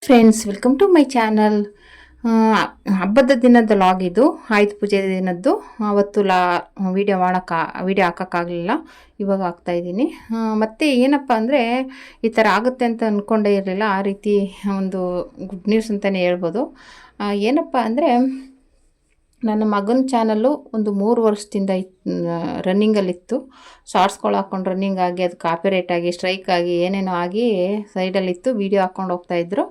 Friends, welcome to my channel. ಹಬ್ಬದ ದಿನದ log ಇದು. ಆಯುಧ ಪೂಜೆ ದಿನದ್ದು. ಅವತ್ತು ವೀಡಿಯೋ ಹಾಕೋಕ್ಕಾಗಲಿಲ್ಲ, ಇವಾಗ ಹಾಕ್ತಾಯಿದ್ದೀನಿ. ಮತ್ತು ಏನಪ್ಪ ಅಂದರೆ, ಈ ಥರ ಆಗುತ್ತೆ ಅಂತ ಅಂದ್ಕೊಂಡೇ ಇರಲಿಲ್ಲ. ಆ ರೀತಿ ಒಂದು ಗುಡ್ ನ್ಯೂಸ್ ಅಂತಲೇ ಹೇಳ್ಬೋದು. ಏನಪ್ಪ ಅಂದರೆ, ನನ್ನ ಮಗನ ಚಾನಲ್ಲು ಒಂದು 3 ವರ್ಷದಿಂದ ರನ್ನಿಂಗಲ್ಲಿತ್ತು. ಶಾರ್ಟ್ಸ್ಗಳು ಹಾಕ್ಕೊಂಡು ರನ್ನಿಂಗ್ ಆಗಿ ಅದು ಕಾಪಿರೈಟ್ ಆಗಿ ಸ್ಟ್ರೈಕ್ ಆಗಿ ಏನೇನೋ ಆಗಿ ಸೈಡಲ್ಲಿತ್ತು. ವೀಡಿಯೋ ಹಾಕ್ಕೊಂಡು ಹೋಗ್ತಾಯಿದ್ರು.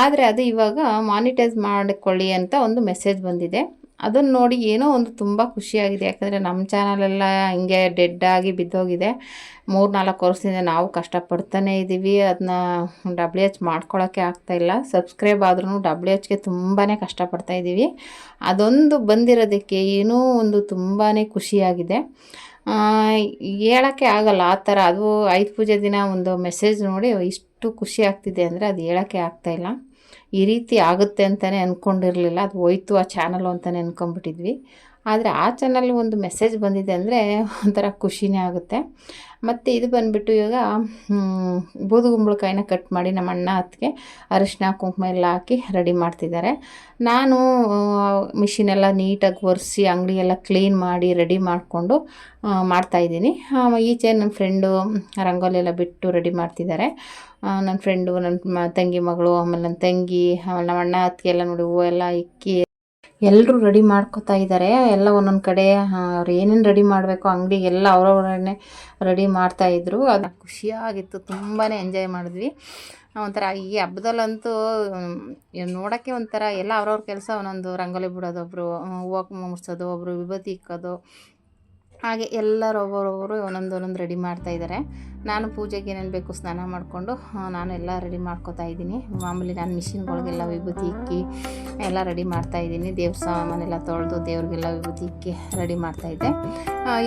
ಆದರೆ ಅದು ಇವಾಗ ಮಾನಿಟೈಸ್ ಮಾಡಿಕೊಳ್ಳಿ ಅಂತ ಒಂದು ಮೆಸೇಜ್ ಬಂದಿದೆ. ಅದನ್ನು ನೋಡಿ ಏನೋ ಒಂದು ತುಂಬ ಖುಷಿಯಾಗಿದೆ. ಯಾಕಂದರೆ ನಮ್ಮ ಚಾನಲೆಲ್ಲ ಹಿಂಗೆ ಡೆಡ್ ಆಗಿ ಬಿದ್ದೋಗಿದೆ. 3-4 ವರ್ಷದಿಂದ ನಾವು ಕಷ್ಟಪಡ್ತಾನೇ ಇದ್ದೀವಿ. ಅದನ್ನ WH ಮಾಡ್ಕೊಳ್ಳೋಕ್ಕೆ ಆಗ್ತಾಯಿಲ್ಲ. ಸಬ್ಸ್ಕ್ರೈಬ್ ಆದ್ರೂ WHಗೆ ತುಂಬಾ ಕಷ್ಟಪಡ್ತಾಯಿದ್ದೀವಿ. ಅದೊಂದು ಬಂದಿರೋದಕ್ಕೆ ಏನೋ ಒಂದು ತುಂಬಾ ಖುಷಿಯಾಗಿದೆ. ಹೇಳೋಕ್ಕೆ ಆಗಲ್ಲ ಆ ಥರ. ಅದು ಆಯುಧ ಪೂಜೆ ದಿನ ಒಂದು ಮೆಸೇಜ್ ನೋಡಿ ಇಷ್ಟು ಖುಷಿ ಆಗ್ತಿದೆ ಅಂದರೆ ಅದು ಹೇಳೋಕ್ಕೆ ಆಗ್ತಾಯಿಲ್ಲ. ಈ ರೀತಿ ಆಗುತ್ತೆ ಅಂತಲೇ ಅಂದ್ಕೊಂಡಿರಲಿಲ್ಲ. ಅದು ಹೋಯ್ತು ಆ ಚಾನಲು ಅಂತಲೇ ಅಂದ್ಕೊಂಬಿಟ್ಟಿದ್ವಿ. ಆದರೆ ಆ ಚಾನಲ್ ಒಂದು ಮೆಸೇಜ್ ಬಂದಿದೆ ಅಂದರೆ ಒಂಥರ ಖುಷಿನೇ ಆಗುತ್ತೆ. ಮತ್ತು ಇದು ಬಂದುಬಿಟ್ಟು ಇವಾಗ ಬೂದುಗುಂಬಳಕಾಯಿನ ಕಟ್ ಮಾಡಿ ನಮ್ಮ ಅಣ್ಣ ಅತ್ತಿಗೆ ಅರಿಶಿನ ಕುಂಕುಮ ಎಲ್ಲ ಹಾಕಿ ರೆಡಿ ಮಾಡ್ತಿದ್ದಾರೆ. ನಾನು ಮಿಷಿನೆಲ್ಲ ನೀಟಾಗಿ ಒರೆಸಿ ಅಂಗಡಿಯೆಲ್ಲ ಕ್ಲೀನ್ ಮಾಡಿ ರೆಡಿ ಮಾಡಿಕೊಂಡು ಮಾಡ್ತಾಯಿದ್ದೀನಿ. ಈಚೆ ನನ್ನ ಫ್ರೆಂಡು ರಂಗೋಲಿ ಎಲ್ಲ ಬಿಟ್ಟು ರೆಡಿ ಮಾಡ್ತಿದ್ದಾರೆ. ನನ್ನ ಫ್ರೆಂಡು, ನನ್ನ ತಂಗಿ ಮಗಳು, ಆಮೇಲೆ ನನ್ನ ತಂಗಿ, ಆಮೇಲೆ ನಮ್ಮ ಅಣ್ಣ ಅತ್ತಿಗೆ ಎಲ್ಲ ನೋಡಿ ಹೂವು ಎಲ್ಲ ಇಕ್ಕಿ ಎಲ್ಲರೂ ರೆಡಿ ಮಾಡ್ಕೋತಾ ಇದ್ದಾರೆ. ಎಲ್ಲ ಒಂದೊಂದು ಕಡೆ ಅವ್ರು ಏನೇನು ರೆಡಿ ಮಾಡಬೇಕು ಅಂಗಡಿಗೆಲ್ಲ ಅವರವರನ್ನೇ ರೆಡಿ ಮಾಡ್ತಾಯಿದ್ರು. ಅದು ಖುಷಿಯಾಗಿತ್ತು. ತುಂಬಾ ಎಂಜಾಯ್ ಮಾಡಿದ್ವಿ. ಒಂಥರ ಈ ಹಬ್ಬದಲ್ಲಂತೂ ನೋಡೋಕ್ಕೆ ಒಂಥರ ಎಲ್ಲ ಅವ್ರವ್ರ ಕೆಲಸ. ಒಂದೊಂದು ರಂಗೋಲಿ ಬಿಡೋದು, ಒಬ್ಬರು ಹೂವು ಮುಡ್ಸೋದು, ಒಬ್ಬರು ವಿಭೂತಿ ಇಕ್ಕೋದು, ಹಾಗೆ ಎಲ್ಲರೂ ಒಬ್ಬರೊಬ್ಬರು ಒಂದೊಂದು ರೆಡಿ ಮಾಡ್ತಾಯಿದ್ದಾರೆ. ನಾನು ಪೂಜೆಗೆ ಏನೇನು ಬೇಕು ಸ್ನಾನ ಮಾಡಿಕೊಂಡು ನಾನು ಎಲ್ಲ ರೆಡಿ ಮಾಡ್ಕೋತಾ ಇದ್ದೀನಿ. ಮಾಮೂಲಿ ನಾನು ಮಿಷಿನ್ಗಳಿಗೆಲ್ಲ ವಿಭೂತಿ ಇಕ್ಕಿ ಎಲ್ಲ ರೆಡಿ ಮಾಡ್ತಾಯಿದ್ದೀನಿ. ದೇವ್ರ ಸಾಮಾನೆಲ್ಲ ತೊಳೆದು ದೇವ್ರಿಗೆಲ್ಲ ವಿಭೂತಿ ಇಕ್ಕಿ ರೆಡಿ ಮಾಡ್ತಾಯಿದ್ದೆ.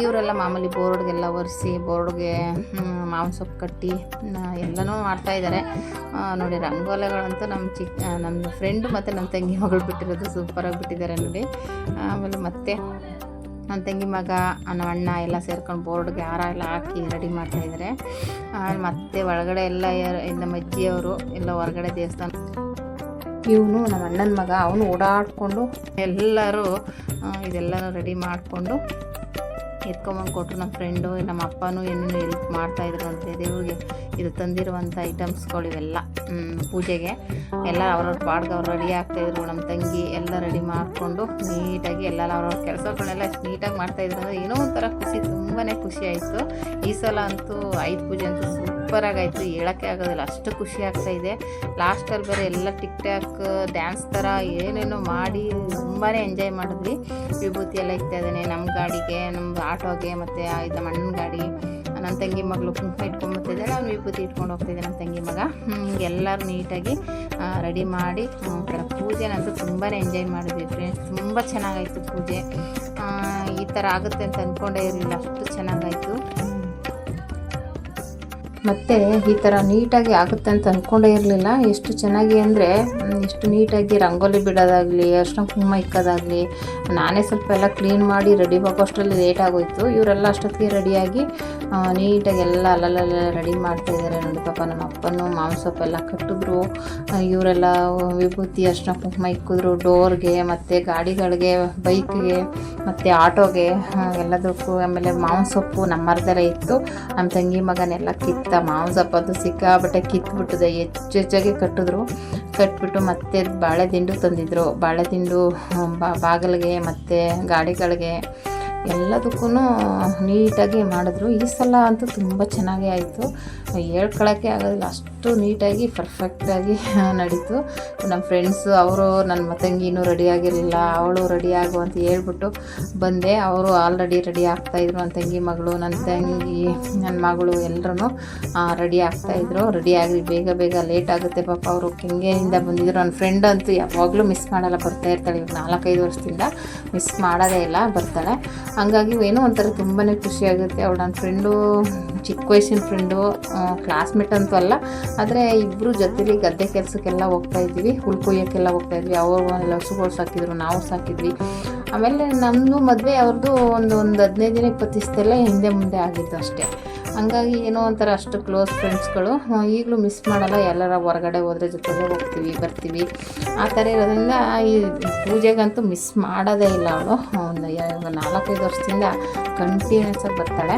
ಇವರೆಲ್ಲ ಮಾಮೂಲಿ ಬೋರ್ಡ್ಗೆಲ್ಲ ಒರೆಸಿ ಬೋರ್ಡ್ಗೆ ಮಾವಿನ ಸೊಪ್ಪು ಕಟ್ಟಿ ಎಲ್ಲನೂ ಮಾಡ್ತಾಯಿದ್ದಾರೆ. ನೋಡಿ ರಂಗೋಲಿಗಳಂತೂ ನಮ್ಮ ಫ್ರೆಂಡು ಮತ್ತು ನಮ್ಮ ತಂಗಿ ಮಗಳು ಬಿಟ್ಟಿರೋದು ಸೂಪರಾಗಿ ಬಿಟ್ಟಿದ್ದಾರೆ ನೋಡಿ. ಆಮೇಲೆ ಮತ್ತೆ ನನ್ನ ತಂಗಿ ಮಗ, ನಮ್ಮ ಅಣ್ಣ ಎಲ್ಲ ಸೇರ್ಕೊಂಡು ಬೋರ್ಡ್ಗೆ ಹಾರ ಎಲ್ಲ ಹಾಕಿ ರೆಡಿ ಮಾಡ್ತಾಯಿದ್ದಾರೆ. ಮತ್ತು ಒಳಗಡೆ ಎಲ್ಲ ನಮ್ಮ ಅಜ್ಜಿಯವರು ಎಲ್ಲ ಹೊರಗಡೆ ದೇವಸ್ಥಾನ. ಇವನು ನಮ್ಮ ಅಣ್ಣನ ಮಗ, ಅವನು ಓಡಾಡಿಕೊಂಡು ಎಲ್ಲರೂ ಇದೆಲ್ಲನೂ ರೆಡಿ ಮಾಡಿಕೊಂಡು ಎತ್ಕೊಂಬಂದು ಕೊಟ್ಟರು. ನಮ್ಮ ಫ್ರೆಂಡು, ನಮ್ಮ ಅಪ್ಪನೂ ಏನೇನು ಹೆಲ್ಪ್ ಮಾಡ್ತಾಯಿದ್ರು ಅಂತೆ ದೇವ್ರಿಗೆ. ಇದು ತಂದಿರುವಂಥ ಐಟಮ್ಸ್ಗಳು ಇವೆಲ್ಲ ಪೂಜೆಗೆ ಎಲ್ಲ ಅವ್ರವ್ರ ಪಾಡ್ಗೆ ಅವ್ರು ರೆಡಿ ಆಗ್ತಾಯಿದ್ರು. ನಮ್ಮ ತಂಗಿ ಎಲ್ಲ ರೆಡಿ ಮಾಡಿಕೊಂಡು ನೀಟಾಗಿ ಎಲ್ಲ ಅವ್ರವ್ರ ಕೆಲಸಗಳನ್ನೆಲ್ಲ ಎಷ್ಟು ನೀಟಾಗಿ ಮಾಡ್ತಾಯಿದ್ರು ಅಂದರೆ ಏನೋ ಒಂಥರ ಖುಷಿ, ತುಂಬಾ ಖುಷಿ ಆಯಿತು. ಈ ಸಲ ಅಂತೂ ಆಯುಧ ಪೂಜೆ ಅಂತೂ ಸೂಪರಾಗಾಯಿತು. ಹೇಳೋಕ್ಕೆ ಆಗೋದಿಲ್ಲ, ಅಷ್ಟು ಖುಷಿ ಆಗ್ತಾಯಿದೆ. ಲಾಸ್ಟಲ್ಲಿ ಬೇರೆ ಎಲ್ಲ ಟಿಕ್ ಟಾಕ್ ಡ್ಯಾನ್ಸ್ ಥರ ಏನೇನೋ ಮಾಡಿ ತುಂಬಾ ಎಂಜಾಯ್ ಮಾಡಿದ್ವಿ. ವಿಭೂತಿ ಎಲ್ಲ ಇಕ್ತಾ ಇದ್ದಾನೆ ನಮ್ಮ ಗಾಡಿಗೆ, ನಮ್ಮ ಆಟೋಗೆ, ಮತ್ತು ನಮ್ಮ ಅಣ್ಣನ ಗಾಡಿ. ನನ್ನ ತಂಗಿ ಮಗಳು ಕುಂಕುಮ ಇಟ್ಕೊಂಡ್ಬರ್ತಿದ್ದಾಳೆ, ಅವ್ನು ವಿಭೂತಿ ಇಟ್ಕೊಂಡು ಹೋಗ್ತಿದ್ದೆ ನಮ್ಮ ತಂಗಿ ಮಗ. ಎಲ್ಲರೂ ನೀಟಾಗಿ ರೆಡಿ ಮಾಡಿ ಪೂಜೆನಂತೂ ತುಂಬಾ ಎಂಜಾಯ್ ಮಾಡಿದ್ವಿ ಫ್ರೆಂಡ್ಸ್. ತುಂಬ ಚೆನ್ನಾಗಾಯಿತು ಪೂಜೆ. ಈ ಥರ ಆಗುತ್ತೆ ಅಂತ ಅಂದ್ಕೊಂಡೇ ಇರಲಿಲ್ಲ, ಅಷ್ಟು ಚೆನ್ನಾಗಾಯಿತು. ಮತ್ತು ಈ ಥರ ನೀಟಾಗಿ ಆಗುತ್ತೆ ಅಂತ ಅಂದ್ಕೊಂಡೇ ಇರಲಿಲ್ಲ. ಎಷ್ಟು ಚೆನ್ನಾಗಿ ಅಂದರೆ ಎಷ್ಟು ನೀಟಾಗಿ ರಂಗೋಲಿ ಬಿಡೋದಾಗಲಿ, ಅಷ್ಟೊಂದು ಕುಂಕುಮ ಇಕ್ಕೋದಾಗಲಿ, ನಾನೇ ಸ್ವಲ್ಪ ಎಲ್ಲ ಕ್ಲೀನ್ ಮಾಡಿ ರೆಡಿ ಆಗೋಷ್ಟರಲ್ಲಿ ಲೇಟ್ ಆಗೋಯಿತು. ಇವರೆಲ್ಲ ಅಷ್ಟೊತ್ತಿಗೆ ರೆಡಿಯಾಗಿ ನೀಟಾಗಿ ಎಲ್ಲ ಅಲ್ಲಲ್ಲೆಲ್ಲ ರೆಡಿ ಮಾಡ್ತಾಯಿದ್ದಾರೆ ನೋಡಿ. ಪಾಪ ನಮ್ಮ ಅಪ್ಪನೂ ಮಾವಿನ ಸೊಪ್ಪೆಲ್ಲ ಕಟ್ಟಿದ್ರು. ಇವರೆಲ್ಲ ವಿಭೂತಿ ಅಷ್ಟೊಂದು ಕುಂಕುಮ ಇಕ್ಕಿದ್ರು ಡೋರ್ಗೆ, ಮತ್ತು ಗಾಡಿಗಳಿಗೆ, ಬೈಕ್ಗೆ, ಮತ್ತು ಆಟೋಗೆ ಎಲ್ಲದಕ್ಕೂ. ಆಮೇಲೆ ಮಾವಿನ ಸೊಪ್ಪು ನಮ್ಮ ಮರದಲ್ಲೇ ಇತ್ತು. ನಮ್ಮ ತಂಗಿ ಮಗನೆಲ್ಲ ಮಾವಿನ ಸೊಪ್ಪು ಅದು ಸಿಕ್ಕಾಬಟ್ಟೆ ಕಿತ್ಬಿಟ್ಟಿದೆ. ಹೆಚ್ಚಾಗಿ ಕಟ್ಬಿಟ್ಟು ಮತ್ತೆ ಬಾಳೆದಿಂಡು ತಂದಿದ್ರು. ಬಾಳೆದಿಂಡು ಬಾಗಿಲಿಗೆ ಮತ್ತು ಗಾಡಿಗಳಿಗೆ ಎಲ್ಲದಕ್ಕೂ ನೀಟಾಗಿ ಮಾಡಿದ್ರು. ಈ ಸಲ ಅಂತೂ ತುಂಬ ಚೆನ್ನಾಗೇ ಆಯಿತು. ಹೇಳ್ಕೊಳ್ಳೋಕ್ಕೆ ಆಗೋದಿಲ್ಲ, ಅಷ್ಟು ನೀಟಾಗಿ ಪರ್ಫೆಕ್ಟಾಗಿ ನಡೀತು. ನಮ್ಮ ಫ್ರೆಂಡ್ಸು ಅವರು, ನನ್ನ ತಂಗಿನೂ ರೆಡಿಯಾಗಿರಲಿಲ್ಲ, ಅವಳು ರೆಡಿ ಆಗು ಅಂತ ಹೇಳ್ಬಿಟ್ಟು ಬಂದೆ. ಅವರು ಆಲ್ರೆಡಿ ರೆಡಿ ಆಗ್ತಾಯಿದ್ರು. ನನ್ನ ತಂಗಿ ಮಗಳು, ನನ್ನ ತಂಗಿ, ನನ್ನ ಮಗಳು ಎಲ್ಲರೂ ರೆಡಿ ಆಗ್ತಾಯಿದ್ರು. ರೆಡಿಯಾಗಿ ಬೇಗ ಲೇಟ್ ಆಗುತ್ತೆ ಪಾಪ. ಅವರು ಕೆಂಗೇನಿಂದ ಬಂದಿದ್ರು. ನನ್ನ ಫ್ರೆಂಡ್ ಅಂತೂ ಯಾವಾಗಲೂ ಮಿಸ್ ಮಾಡಲ್ಲ, ಬರ್ತಾ ಇರ್ತಾಳೆ. ಇವಾಗ 4-5 ವರ್ಷದಿಂದ ಮಿಸ್ ಮಾಡೋದೇ ಇಲ್ಲ, ಬರ್ತಾಳೆ. ಹಂಗಾಗಿ ಏನೋ ಒಂಥರ ತುಂಬಾ ಖುಷಿಯಾಗುತ್ತೆ. ಅವಳು ನನ್ನ ಫ್ರೆಂಡು, ಚಿಕ್ಕ ವಯಸ್ಸಿನ ಫ್ರೆಂಡು, ಕ್ಲಾಸ್ಮೇಟ್ ಅಂತೂ ಅಲ್ಲ, ಆದರೆ ಇಬ್ಬರು ಜೊತೆಲಿ ಗದ್ದೆ ಕೆಲಸಕ್ಕೆಲ್ಲ ಹೋಗ್ತಾಯಿದ್ವಿ, ಹುಲ್ ಕೊಯ್ಯೋಕ್ಕೆಲ್ಲ ಹೋಗ್ತಾಯಿದ್ವಿ. ಅವರು ಹಸುಗಳು ಸಾಕಿದ್ರು, ನಾವು ಸಾಕಿದ್ವಿ. ಆಮೇಲೆ ನಮ್ಮದು ಮದುವೆ ಅವ್ರದ್ದು ಒಂದು 15 ದಿನ 20 ದಿವಸದಲ್ಲೇ ಹಿಂದೆ ಮುಂದೆ ಆಗಿದ್ದು ಅಷ್ಟೇ. ಹಂಗಾಗಿ ಏನೋ ಒಂಥರ ಅಷ್ಟು ಕ್ಲೋಸ್ ಫ್ರೆಂಡ್ಸ್ಗಳು. ಈಗಲೂ ಮಿಸ್ ಮಾಡಲ್ಲ. ಎಲ್ಲರ ಹೊರಗಡೆ ಹೋದರೆ ಜೊತೆಗೆ ಹೋಗ್ತೀವಿ ಬರ್ತೀವಿ. ಆ ಥರ ಇರೋದ್ರಿಂದ ಈ ಪೂಜೆಗಂತೂ ಮಿಸ್ ಮಾಡೋದೇ ಇಲ್ಲ ಅವಳು. ಒಂದು 4-5 ವರ್ಷದಿಂದ ಕಂಟಿನ್ಯೂಸ್ ಆಗಿ ಬರ್ತಾಳೆ.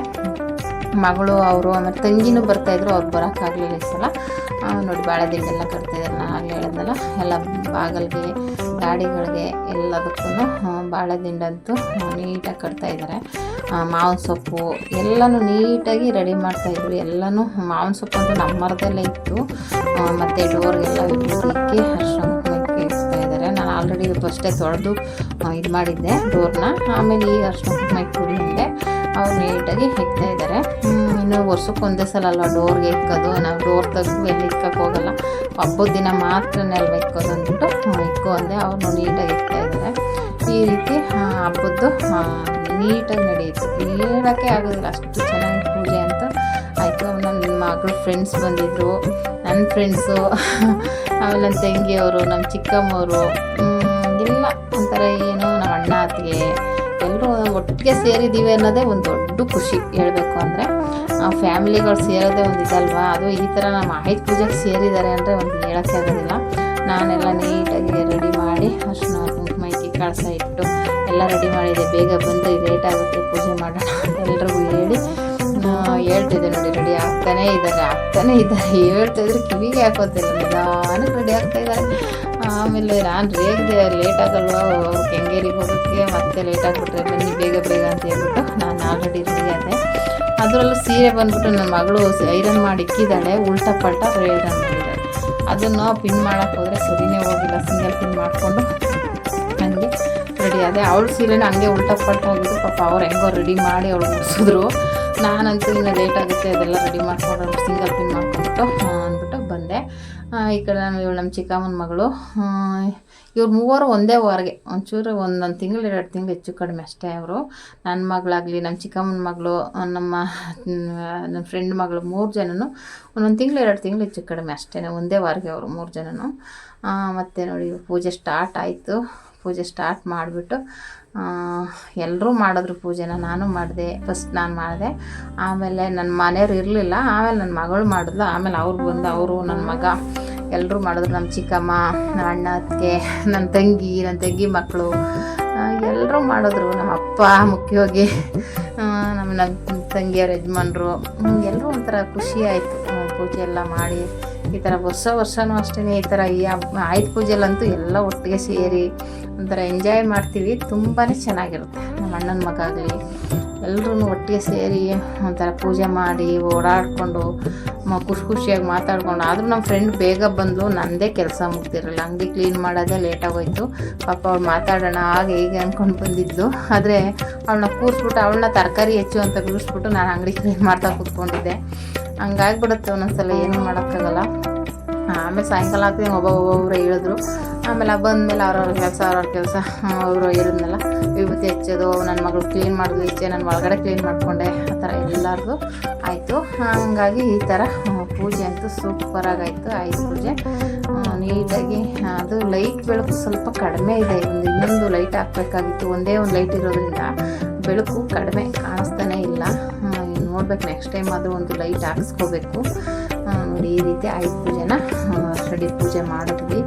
ಮಗಳು ಅವರು ಆಮೇಲೆ ತಂಗಿನೂ ಬರ್ತಾಯಿದ್ರು. ಅವ್ರು ಬರೋಕ್ಕಾಗಲಿಲ್ಲ ಈ ಸಲ. ನೋಡಿ ಬಾಳೆದಿಂಡೆಲ್ಲ ಕಟ್ತಿದ್ದಾರೆ. ನಾನು ಆಗಲೇ ಹೇಳಿದ್ನಲ್ಲ, ಎಲ್ಲ ಬಾಗಿಲಿಗೆ ಗಾಡಿಗಳಿಗೆ ಎಲ್ಲದಕ್ಕೂ ಬಾಳೆದಿಂಡಂತೂ ನೀಟಾಗಿ ಕಟ್ತಾಯಿದ್ದಾರೆ. ಮಾವಿನ ಸೊಪ್ಪು ಎಲ್ಲನೂ ನೀಟಾಗಿ ರೆಡಿ ಮಾಡ್ತಾಯಿದ್ರು. ಎಲ್ಲನೂ ಮಾವಿನ ಸೊಪ್ಪು ಅಂತೂ ನಮ್ಮ ಮರದಲ್ಲೇ ಇತ್ತು. ಮತ್ತು ಡೋರ್ಗೆಲ್ಲ ವಿಭೂತಿಗೆ ಅರ್ಶಿನ ಕುಂಕುಮಕ್ಕೆ ಇಡ್ತಾಯಿದ್ದಾರೆ. ನಾನು ಆಲ್ರೆಡಿ ಫಸ್ಟೇ ತೊಳೆದು ಇದು ಮಾಡಿದ್ದೆ ಡೋರ್ನ. ಆಮೇಲೆ ಈಗ ಅರ್ಶಿನ ಕುಂಕುಮಕ್ಕೆ ಕುಡಿ ಹಿಂದೆ ಅವ್ರು ನೀಟಾಗಿ ಇಕ್ತಾಯಿದ್ದಾರೆ. ಇನ್ನು ವರ್ಷಕ್ಕೆ ಒಂದೇ ಸಲ ಅಲ್ವಾ ಡೋರ್ಗೆ ಇಕ್ಕೋದು. ನಾವು ಡೋರ್ ತೆಗೆದು ಎಲ್ಲಿ ಇಕ್ಕಕ್ಕೆ ಹೋಗಲ್ಲ. ಹಬ್ಬದ ದಿನ ಮಾತ್ರ ಅಲ್ವಾ ಇಕ್ಕೋದು ಅಂದ್ಬಿಟ್ಟು ಇಕ್ಕೋ ಅಂದೆ. ಅವ್ರನ್ನೂ ನೀಟಾಗಿ ಇಕ್ತಾಯಿದ್ದಾರೆ. ಈ ರೀತಿ ಹಬ್ಬದ್ದು ನೀಟಾಗಿ ನಡೆಯುತ್ತೆ. ಹೇಳೋಕ್ಕೆ ಆಗೋದಿಲ್ಲ, ಅಷ್ಟು ಚೆನ್ನಾಗಿ ಪೂಜೆ ಅಂತ ಆಯಿತು. ನನ್ನ ಮಗಳು ಫ್ರೆಂಡ್ಸ್ ಬಂದಿದ್ದರು, ನನ್ನ ಫ್ರೆಂಡ್ಸು, ಆಮೇಲೆ ನನ್ನ ತಂಗಿಯವರು, ನಮ್ಮ ಚಿಕ್ಕಮ್ಮವರು ಎಲ್ಲ ಒಂಥರ ಏನೋ ನಮ್ಮ ಅಣ್ಣ ಅತ್ತಿಗೆ ಎಲ್ಲರೂ ಒಟ್ಟಿಗೆ ಸೇರಿದ್ದೀವಿ ಅನ್ನೋದೇ ಒಂದು ದೊಡ್ಡ ಖುಷಿ. ಹೇಳಬೇಕು ಅಂದರೆ ಫ್ಯಾಮಿಲಿಗಳು ಸೇರೋದೇ ಒಂದು ಇದಲ್ವಾ. ಅದು ಈ ಥರ ನಮ್ಮ ಆಯುಧ ಪೂಜೆಗೆ ಸೇರಿದ್ದಾರೆ ಅಂದರೆ ಒಂದು ಹೇಳೋಕ್ಕೆ ಆಗೋದಿಲ್ಲ. ನಾನೆಲ್ಲ ನೀಟಾಗಿ ರೆಡಿ ಮಾಡಿ ಅರ್ಶಿನ ಕುಂಕುಮ ಇಕ್ಕಿ ಕಳಸ ಇಟ್ಟು ಎಲ್ಲ ರೆಡಿ ಮಾಡಿದೆ. ಬೇಗ ಬಂದು ಲೇಟ್ ಆಗುತ್ತೆ ಪೂಜೆ ಮಾಡೋಣ ಅಂತ ಎಲ್ರಿಗೂ ಹೇಳಿ ಹೇಳ್ತಿದ್ದೆ. ನೋಡಿ ರೆಡಿ ಆಗ್ತಾನೇ ಇದ್ದಾರೆ. ಹೇಳ್ತಾಯಿದ್ರೆ ಕಿವಿಗೆ ಹಾಕೋತಿಲ್ಲ, ನಿಧಾನಕ್ಕೆ ರೆಡಿ ಆಗ್ತಾಯಿದ್ದಾರೆ. ಆಮೇಲೆ ನಾನು ರೇಗಿದೆ, ಲೇಟ್ ಆಗಲ್ವ ಕೆಂಗೇರಿಗೆ ಹೋಗೋಕ್ಕೆ, ಮತ್ತೆ ಲೇಟ್ ಆಗಿಬಿಟ್ರೆ ಬನ್ನಿ ಬೇಗ ಅಂತ ಹೇಳ್ಬಿಟ್ಟು ನಾನು ಆಲ್ರೆಡಿ ರೆಡಿ ಆದೆ. ಅದರಲ್ಲೂ ಸೀರೆ ಬಂದ್ಬಿಟ್ಟು ನನ್ನ ಮಗಳು ಐರನ್ ಮಾಡಿ ಇಕ್ಕಿದ್ದಾಳೆ, ಉಲ್ಟಾ ಪಲ್ಟಾ ಐರನ್ ಮಾಡಿದ್ದಾಳೆ. ಅದನ್ನು ಪಿನ್ ಮಾಡೋಕ್ಕೆ ಹೋದರೆ ಸರಿನೇ ಹೋಗಿಲ್ಲ. ಸಿಂಗಲ್ ಪಿನ್ ಮಾಡಿಕೊಂಡು ನನಗೆ ರೆಡಿ ಆದೆ. ಅವಳು ಸೀರೆನ ಹಂಗೆ ಉಲ್ಟಾ ಪಲ್ಟಾ ಆಗಿದ್ದು. ಪಾಪ ಅವ್ರು ಹೆಂಗೋ ರೆಡಿ ಮಾಡಿ ಅವಳು ಮುಗಿಸಿದ್ರು. ನಾನಂತೂ ಇನ್ನು ಲೇಟ್ ಆಗುತ್ತೆ ಅದೆಲ್ಲ ರೆಡಿ ಮಾಡ್ಕೊಂಡು ಸಿಂಗಲ್ ಪಿನ್ ಮಾಡ್ಕೊಂಡ್ಬಿಟ್ಟು ಅಂದ್ಬಿಟ್ಟು ಬಂದೆ. ಈ ಕಡೆ ನಾನು ಇವಳು ನಮ್ಮ ಚಿಕ್ಕಮ್ಮನ ಮಗಳು. ಇವ್ರು ಮೂವರು ಒಂದೇ ವಾರಿಗೆ ಒಂಚೂರು ಒಂದೊಂದು ತಿಂಗಳು 2 ತಿಂಗಳು ಹೆಚ್ಚು ಕಡಿಮೆ ಅಷ್ಟೇ. ಅವರು ನನ್ನ ಮಗಳಾಗಲಿ, ನಮ್ಮ ಚಿಕ್ಕಮ್ಮನ ಮಗಳು, ನನ್ನ ಫ್ರೆಂಡ್ ಮಗಳು 3 ಜನನು ಒಂದೊಂದು ತಿಂಗಳು 2 ತಿಂಗಳು ಹೆಚ್ಚು ಕಡಿಮೆ ಅಷ್ಟೇ. ಒಂದೇ ವಾರಿಗೆ ಅವರು 3 ಜನನು. ಮತ್ತು ನೋಡಿ ಪೂಜೆ ಸ್ಟಾರ್ಟ್ ಆಯಿತು. ಪೂಜೆ ಸ್ಟಾರ್ಟ್ ಮಾಡಿಬಿಟ್ಟು ಎಲ್ಲರೂ ಮಾಡಿದ್ರು ಪೂಜೆನ. ನಾನು ಮಾಡಿದೆ, ಫಸ್ಟ್ ನಾನು ಮಾಡಿದೆ. ಆಮೇಲೆ ನನ್ನ ಮನೆಯವ್ರು ಇರಲಿಲ್ಲ. ಆಮೇಲೆ ನನ್ನ ಮಗಳು ಮಾಡಿದ್ಲು. ಆಮೇಲೆ ಅವ್ರು ಬಂದು ಅವರು ನನ್ನ ಮಗ ಎಲ್ಲರೂ ಮಾಡಿದ್ರು. ನಮ್ಮ ಚಿಕ್ಕಮ್ಮ, ನಮ್ಮ ಅಣ್ಣ ಅತ್ತಿಗೆ, ನನ್ನ ತಂಗಿ ಮಕ್ಕಳು ಎಲ್ಲರೂ ಮಾಡಿದ್ರು. ನಮ್ಮ ಅಪ್ಪ ಮುಖ್ಯವಾಗಿ, ನಮ್ಮ ತಂಗಿಯವ್ರ ಯಜಮಾನ್ರು ಎಲ್ಲರೂ ಒಂಥರ ಖುಷಿ ಆಯಿತು. ಪೂಜೆ ಎಲ್ಲ ಮಾಡಿ ಈ ಥರ ವರ್ಷವೂ ಅಷ್ಟೇ ಈ ಥರ ಈ ಆಯುಧ ಪೂಜೆಲಂತೂ ಎಲ್ಲ ಒಟ್ಟಿಗೆ ಸೇರಿ ಒಂಥರ ಎಂಜಾಯ್ ಮಾಡ್ತೀವಿ. ತುಂಬಾ ಚೆನ್ನಾಗಿರುತ್ತೆ. ನಮ್ಮ ಅಣ್ಣನ ಮಗ ಆಗಲಿ ಎಲ್ಲರೂ ಒಟ್ಟಿಗೆ ಸೇರಿ ಒಂಥರ ಪೂಜೆ ಮಾಡಿ ಓಡಾಡಿಕೊಂಡು ಖುಷಿಯಾಗಿ ಮಾತಾಡ್ಕೊಂಡು. ಆದರೂ ನಮ್ಮ ಫ್ರೆಂಡ್ ಬೇಗ ಬಂದಳು. ನನ್ನದೇ ಕೆಲಸ ಮುಗ್ದಿರಲ್ಲ, ಅಂಗಡಿ ಕ್ಲೀನ್ ಮಾಡೋದೇ ಲೇಟಾಗೋಯ್ತು. ಪಾಪ ಅವಳು ಮಾತಾಡೋಣ ಹಾಗೆ ಹೀಗೆ ಅಂದ್ಕೊಂಡು ಬಂದಿದ್ದು. ಆದರೆ ಅವಳನ್ನ ಕೂರಿಸ್ಬಿಟ್ಟು ಅವಳನ್ನ ತರಕಾರಿ ಹೆಚ್ಚು ಅಂತ ಕೂರಿಸ್ಬಿಟ್ಟು ನಾನು ಅಂಗಡಿ ಕ್ಲೀನ್ ಮಾಡ್ತಾ ಕೂತ್ಕೊಂಡಿದ್ದೆ. ಹಂಗಾಗ್ಬಿಡುತ್ತೆ ಒಂದೊಂದ್ಸಲ, ಏನೂ ಮಾಡೋಕ್ಕಾಗಲ್ಲ. ಆಮೇಲೆ ಸಾಯಂಕಾಲ ಆಗ್ತೀನಿ ಒಬ್ಬೊಬ್ಬರು ಹೇಳಿದ್ರು. ಆಮೇಲೆ ಬಂದಮೇಲೆ ಅವ್ರವ್ರ ಕೆಲಸ ಅವರು ಹೇಳಿದ್ನಲ್ಲ, ವಿಭೂತಿ ಹಚ್ಚೋದು, ನನ್ನ ಮಗಳು ಕ್ಲೀನ್ ಮಾಡಿದ್ಲು, ಈಚೆ ನಾನು ಒಳಗಡೆ ಕ್ಲೀನ್ ಮಾಡಿಕೊಂಡೆ. ಆ ಥರ ಎಲ್ಲರದು ಆಯಿತು. ಹಾಗಾಗಿ ಈ ಥರ ಪೂಜೆ ಅಂತೂ ಸೂಪರಾಗಾಯಿತು. ಆಯುಧ ಪೂಜೆ ನೀಟಾಗಿ. ಅದು ಲೈಟ್ ಬೆಳಕು ಸ್ವಲ್ಪ ಕಡಿಮೆ ಇದೆ. ಇನ್ನೊಂದು ಲೈಟ್ ಹಾಕಬೇಕಾಗಿತ್ತು. ಒಂದೇ ಒಂದು ಲೈಟ್ ಇರೋದ್ರಿಂದ ಬೆಳಕು ಕಡಿಮೆ ಕಾಣಿಸ್ತಾನೇ ಇಲ್ಲ. ನೋಡ್ಬೇಕು, ನೆಕ್ಸ್ಟ್ ಟೈಮ್ ಆದರೂ ಒಂದು ಲೈಟ್ ಹಾಕಿಸ್ಕೋಬೇಕು. ನೋಡಿ ಈ ರೀತಿ ಆಯುಧ ಪೂಜೆನ ರೆಡಿ ಪೂಜೆ ಮಾಡಿದ್ವಿ.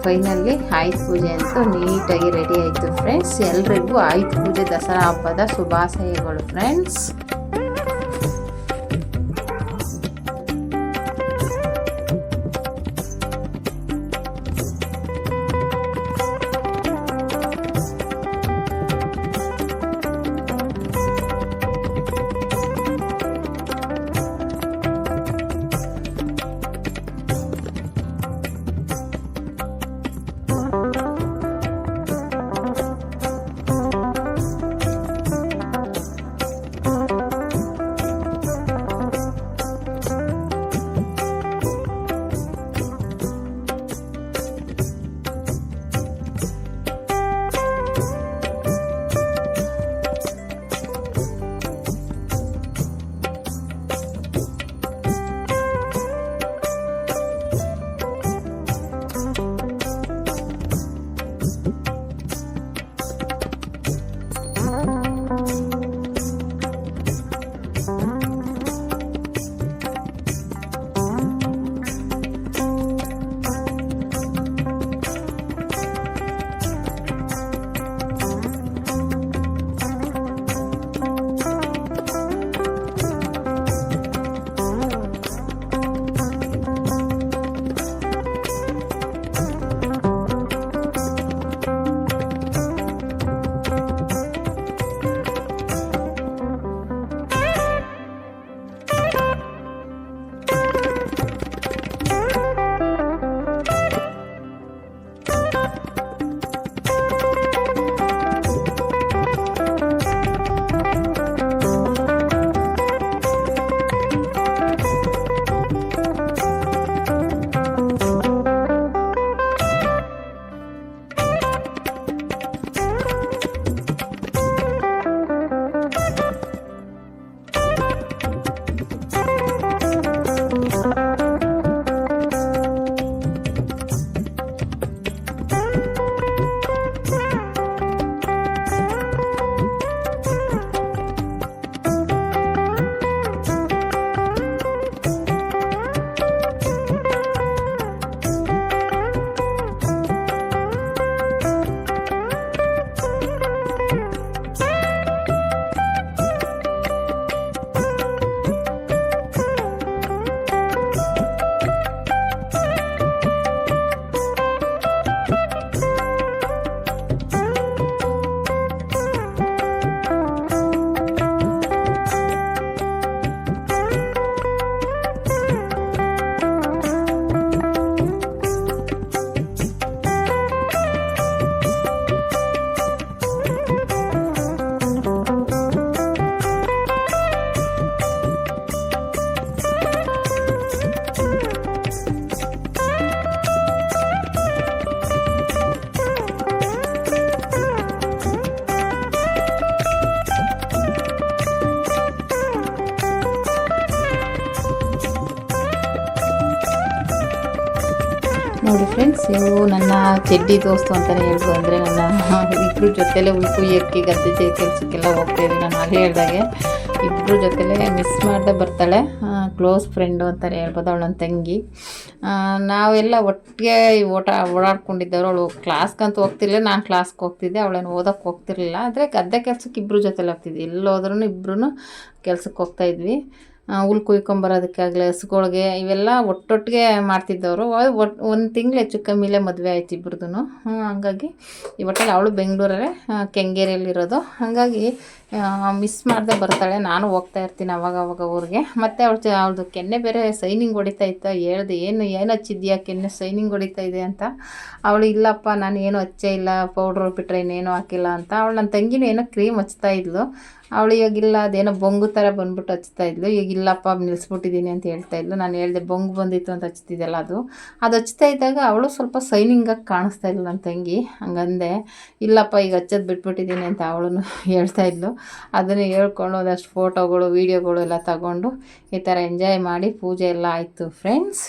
ಫೈನಲಿ ಆಯುಧ ಪೂಜೆ ಅಂತೂ ನೀಟಾಗಿ ರೆಡಿ ಆಯಿತು ಫ್ರೆಂಡ್ಸ್. ಎಲ್ರಿಗೂ ಆಯುಧ ಪೂಜೆ ದಸರಾ ಹಬ್ಬದ ಶುಭಾಶಯಗಳು ಫ್ರೆಂಡ್ಸ್. ನೋಡಿ ಫ್ರೆಂಡ್ಸ್, ಇವು ನನ್ನ ಚೆಡ್ಡಿ ದೋಸ್ತು ಅಂತಲೇ ಹೇಳ್ಬೋದು. ಅಂದರೆ ನನ್ನ ಇಬ್ಬರು ಜೊತೆಲೇ ಉಳ್ಕುಯ್ಯಕ್ಕೆ ಗದ್ದೆ ಕೆಲಸಕ್ಕೆಲ್ಲ ಹೋಗ್ತಾಯಿದ್ವಿ. ನಾನು ಆಗಲೇ ಹೇಳ್ದಾಗೆ ಇಬ್ಬರು ಜೊತೆಲೇ ಮಿಸ್ ಮಾಡದೆ ಬರ್ತಾಳೆ. ಕ್ಲೋಸ್ ಫ್ರೆಂಡು ಅಂತಲೇ ಹೇಳ್ಬೋದು. ಅವಳು ನನ್ನ ತಂಗಿ. ನಾವೆಲ್ಲ ಒಟ್ಟಿಗೆ ಓಡಾಡ್ಕೊಂಡಿದ್ದವರು. ಅವಳು ಕ್ಲಾಸ್ಗಂತೂ ಹೋಗ್ತಿರ್ಲಿಲ್ಲ, ನಾನು ಕ್ಲಾಸ್ಗೆ ಹೋಗ್ತಿದ್ದೆ, ಅವಳೇನು ಓದೋಕ್ಕೆ ಹೋಗ್ತಿರ್ಲಿಲ್ಲ. ಆದರೆ ಗದ್ದೆ ಕೆಲಸಕ್ಕೆ ಇಬ್ಬರು ಜೊತೆಲಿ ಹೋಗ್ತಿದ್ವಿ. ಎಲ್ಲೋದ್ರೂ ಇಬ್ಬರೂ ಕೆಲ್ಸಕ್ಕೆ ಹೋಗ್ತಾಯಿದ್ವಿ. ಹುಲ್ ಕುಯ್ಕೊಂಬರೋದಕ್ಕಾಗಲಿ, ಹಸುಗಳ್ಗೆ ಇವೆಲ್ಲ ಒಟ್ಟೊಟ್ಟಿಗೆ ಮಾಡ್ತಿದ್ದವರು. ಒಂದು ತಿಂಗಳು ಹೆಚ್ಚು ಕಮ್ಮಿಲೇ ಮದುವೆ ಆಯ್ತು ಇಬ್ರದ್ದು. ಹಂಗಾಗಿ ಇವತ್ತಲ್ಲಿ ಅವಳು ಬೆಂಗಳೂರಲ್ಲೇ ಕೆಂಗೇರಿಯಲ್ಲಿರೋದು. ಹಾಗಾಗಿ ಮಿಸ್ ಮಾಡದೆ ಬರ್ತಾಳೆ. ನಾನು ಹೋಗ್ತಾ ಇರ್ತೀನಿ ಅವಾಗ ಊರಿಗೆ. ಮತ್ತು ಅವಳದು ಕೆನ್ನೆ ಬೇರೆ ಸೈನಿಂಗ್ ಹೊಡಿತಾ ಇತ್ತು. ಹೇಳ್ದೆ, ಏನು ಹಚ್ಚಿದ್ಯಾ ಕೆನ್ನೆ ಸೈನಿಂಗ್ ಹೊಡಿತಾ ಇದೆ ಅಂತ. ಅವಳು ಇಲ್ಲಪ್ಪ, ನಾನು ಏನು ಹಚ್ಚೇ ಇಲ್ಲ, ಪೌಡ್ರ್ ಬಿಟ್ಟರೆ ಇನ್ನೇನು ಹಾಕಿಲ್ಲ ಅಂತ. ಅವಳು ನನ್ನ ತಂಗಿನೂ ಏನೋ ಕ್ರೀಮ್ ಹಚ್ತಾ ಇದ್ಲು. ಅವಳು ಇವಾಗಿಲ್ಲ, ಅದೇನೋ ಬೊಂಗು ಥರ ಬಂದ್ಬಿಟ್ಟು ಹಚ್ತಾ ಇದ್ಲು. ಈಗ ಇಲ್ಲಪ್ಪ ನಿಲ್ಲಿಸ್ಬಿಟ್ಟಿದ್ದೀನಿ ಅಂತ ಹೇಳ್ತಾ ಇದ್ಲು. ನಾನು ಹೇಳಿದೆ, ಬೊಂಗು ಬಂದಿತ್ತು ಅಂತ ಹಚ್ತಿದ್ದೆಲ್ಲ ಅದು ಹಚ್ತಾ ಇದ್ದಾಗ ಅವಳು ಸ್ವಲ್ಪ ಸೈನಿಂಗಾಗಿ ಕಾಣಿಸ್ತಾ ಇದ್ಲು ನನ್ನ ತಂಗಿ. ಹಂಗಂದೆ, ಇಲ್ಲಪ್ಪ ಈಗ ಹಚ್ಚೋದು ಬಿಟ್ಬಿಟ್ಟಿದ್ದೀನಿ ಅಂತ ಅವಳು ಹೇಳ್ತಾ ಇದ್ಲು. ಅದನ್ನು ಹೇಳ್ಕೊಂಡು ಒಂದಷ್ಟು ಫೋಟೋಗಳು ವೀಡಿಯೋಗಳು ಎಲ್ಲ ತಗೊಂಡು ಈ ಥರ ಎಂಜಾಯ್ ಮಾಡಿ ಪೂಜೆ ಎಲ್ಲ ಆಯಿತು ಫ್ರೆಂಡ್ಸ್.